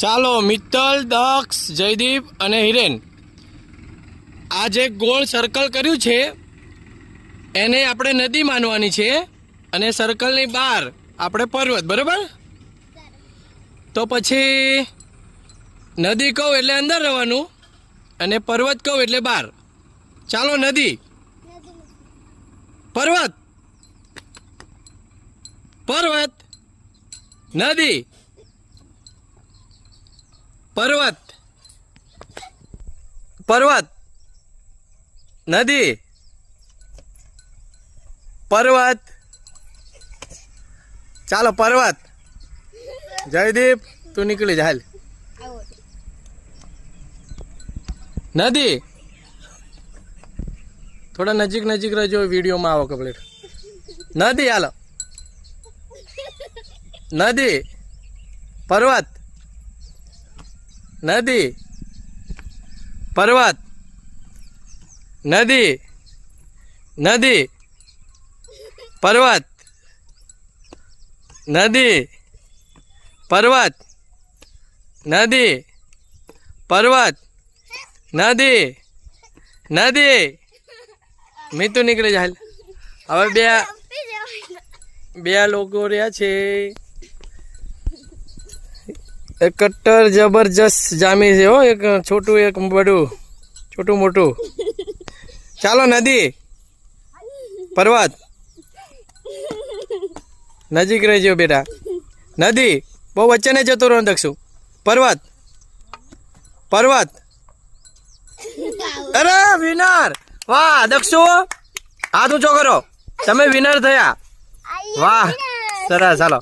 ચાલો મિત્તલ, દક્ષ, જયદીપ અને હિરેન આ જે ગોળ સર્કલ કર્યું છે એને આપણે નદી માનવાની છે અને સર્કલની બહાર આપણે પર્વત, બરાબર? તો પછી નદી કહું એટલે અંદર રહેવાનું અને પર્વત કહું એટલે બહાર. ચાલો નદી, પર્વત, પર્વત, નદી, પર્વત, પર્વત, નદી, પર્વત. ચાલો પર્વત. જયદીપ તું નીકળી જા, હાલ. નદી, થોડા નજીક નજીક રહેજો, વિડીયોમાં આવો કમ્પ્લીટ. નદી, હાલો. નદી, પર્વત, નદી, પર્વત, નદી, નદી, પર્વત, નદી, પર્વત, નદી, પર્વત, નદી, નદી. મીતુ નીકળી જાય. હવે બે લોકો રહ્યા છે. એક કટ્ટર જબરજસ્ત જામી છે હો, એક છોટું એક બડું, છોટું મોટું. ચાલો નદી, પર્વત, નજીક રહેજો બેટા. નદી, બહુ વચ્ચે નહીં જતો રહો દક્ષુ. પર્વત, પર્વત. અરે વિનર, વાહ દક્ષુ, હાથ ઊંચો કરો, તમે વિનર થયા. વાહ સરસ. ચાલો.